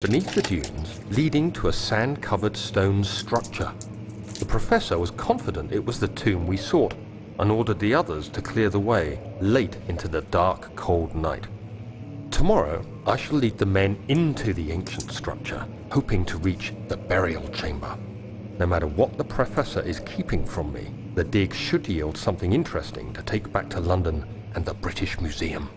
beneath the dunes, leading to a sand-covered stone structure. The professor was confident it was the tomb we sought, and ordered the others to clear the way late into the dark, cold night. Tomorrow, I shall lead the men into the ancient structure, hoping to reach the burial chamber. No matter what the professor is keeping from me, the dig should yield something interesting to take back to London and the British Museum.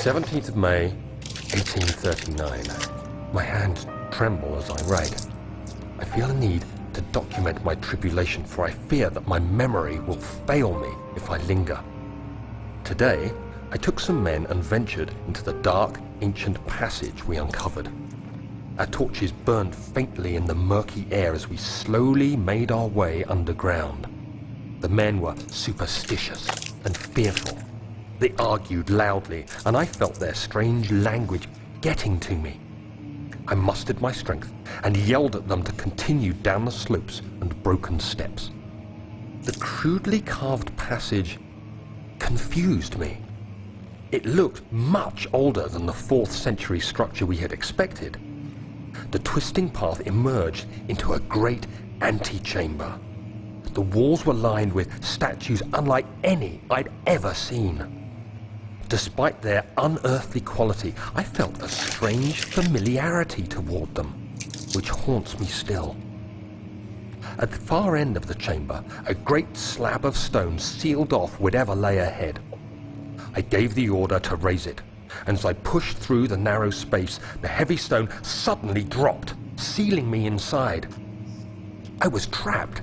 "17th of May, 1839. My hands tremble as I write. I feel a need to document my tribulation, for I fear that my memory will fail me if I linger. Today, I took some men and ventured into the dark, ancient passage we uncovered. Our torches burned faintly in the murky air as we slowly made our way underground. The men were superstitious and fearful. They argued loudly, and I felt their strange language getting to me. I mustered my strength and yelled at them to continue down the slopes and broken steps. The crudely carved passage confused me. It looked much older than the 4th century structure we had expected. The twisting path emerged into a great antechamber. The walls were lined with statues unlike any I'd ever seen. Despite their unearthly quality, I felt a strange familiarity toward them, which haunts me still. At the far end of the chamber, a great slab of stone sealed off whatever lay ahead. I gave the order to raise it, and as I pushed through the narrow space, the heavy stone suddenly dropped, sealing me inside. I was trapped.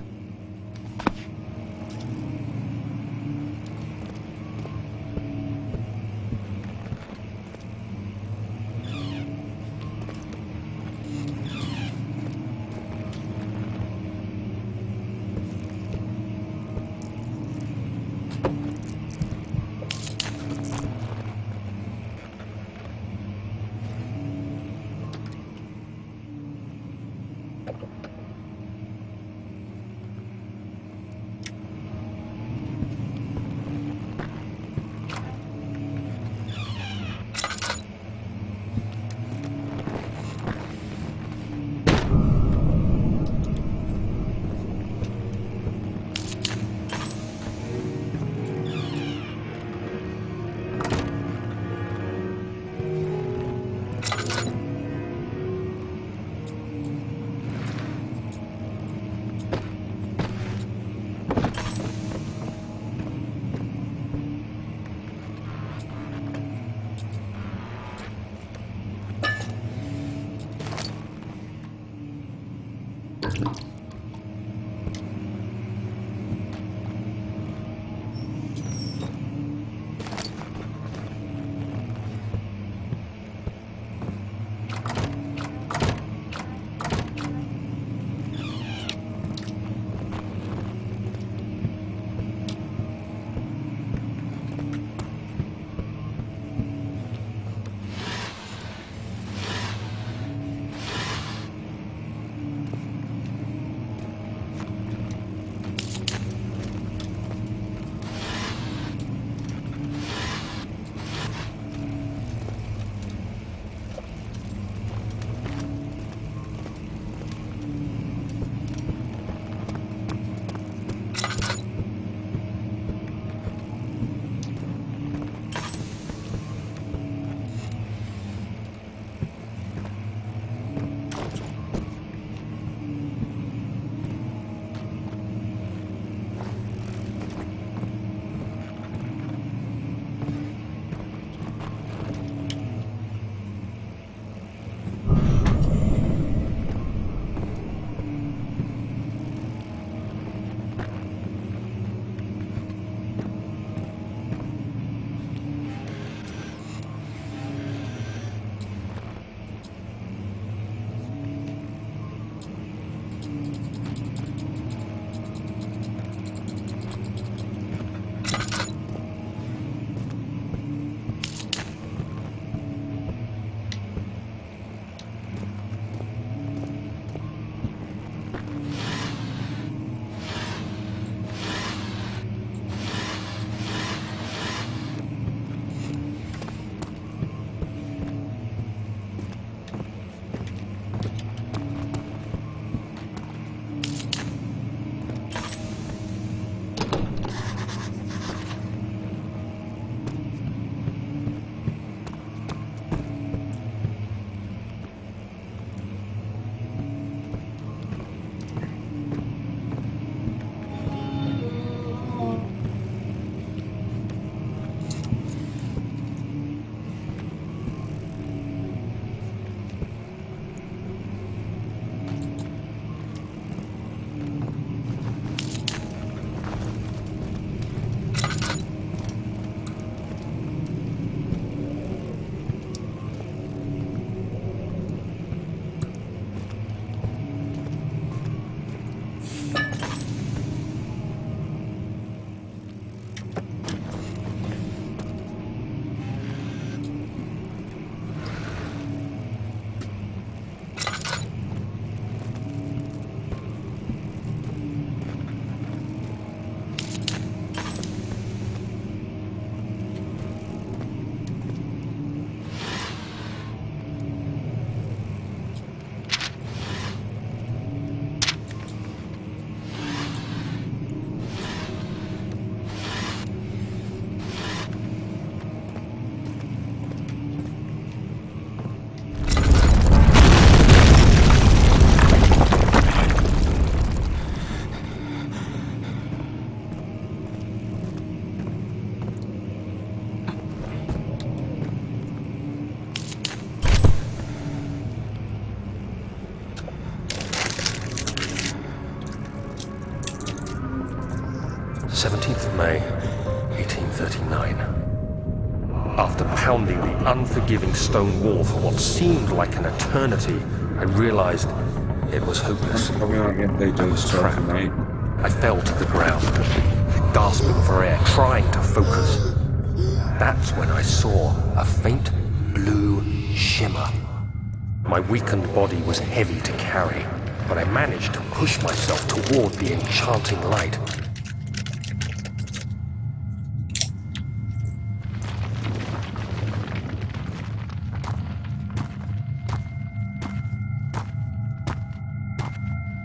17th of May, 1839. After pounding the unforgiving stone wall for what seemed like an eternity, I realized it was hopeless. I was trapped. I fell to the ground, gasping for air, trying to focus. That's when I saw a faint blue shimmer. My weakened body was heavy to carry. but I managed to push myself toward the enchanting light.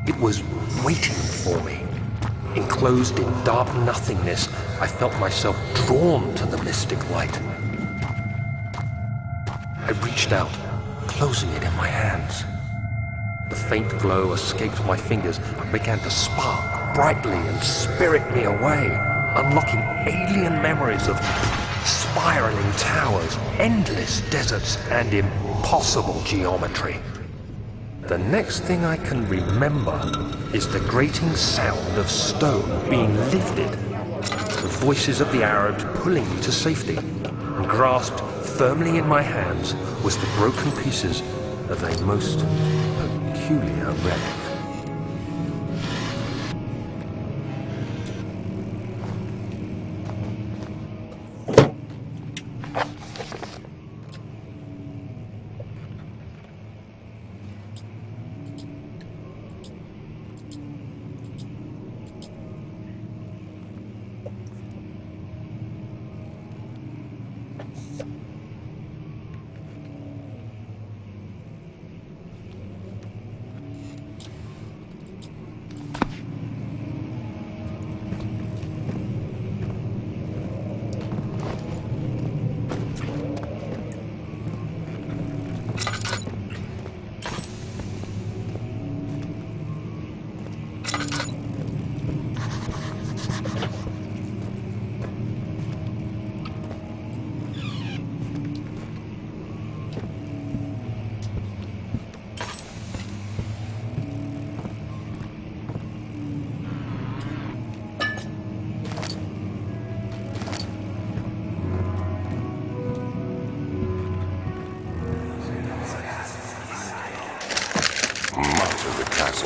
It was waiting for me. Enclosed in dark nothingness, I felt myself drawn to the mystic light. I reached out, closing it in my hands. The faint glow escaped my fingers and began to spark brightly and spirit me away, unlocking alien memories of spiraling towers, endless deserts, and impossible geometry. The next thing I can remember is the grating sound of stone being lifted, the voices of the Arabs pulling me to safety, and grasped firmly in my hands was the broken pieces of a most peculiar relic.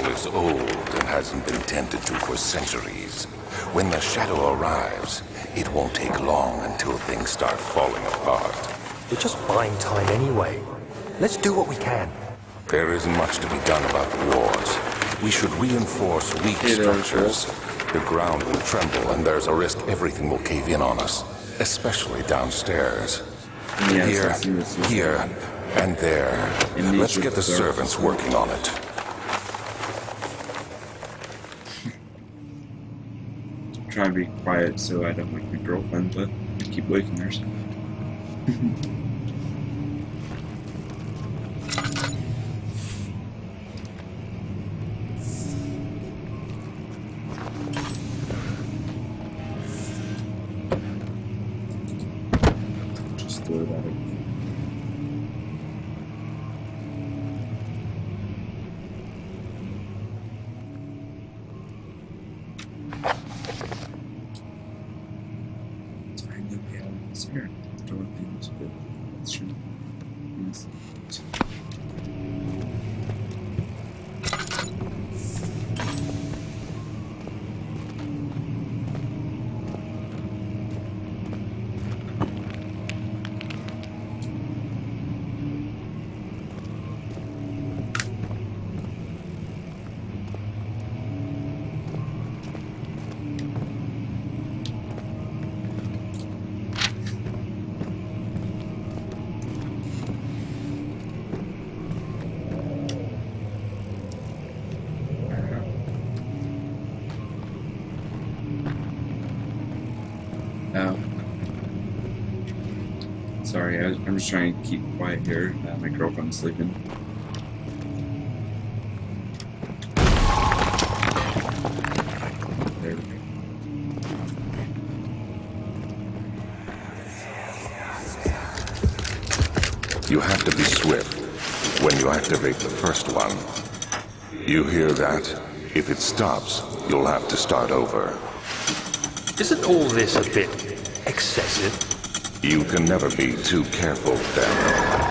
Is old and hasn't been tended to for centuries. When the shadow arrives, it won't take long until things start falling apart. We're just buying time anyway. Let's do what we can. There isn't much to be done about the wars. We should reinforce weak structures. The ground will tremble and there's a risk everything will cave in on us, especially downstairs. Yes, Here, and there. Let's get the servants working on it. Try and be quiet so I don't wake my girlfriend, but I keep waking her. Just throw that in. Here, the door thing is good. That's true. Yes. Sorry, I'm just trying to keep quiet here. My girlfriend's sleeping. There we go. You have to be swift when you activate the first one. You hear that? If it stops, you'll have to start over. Isn't all this a bit excessive? You can never be too careful, Daniel.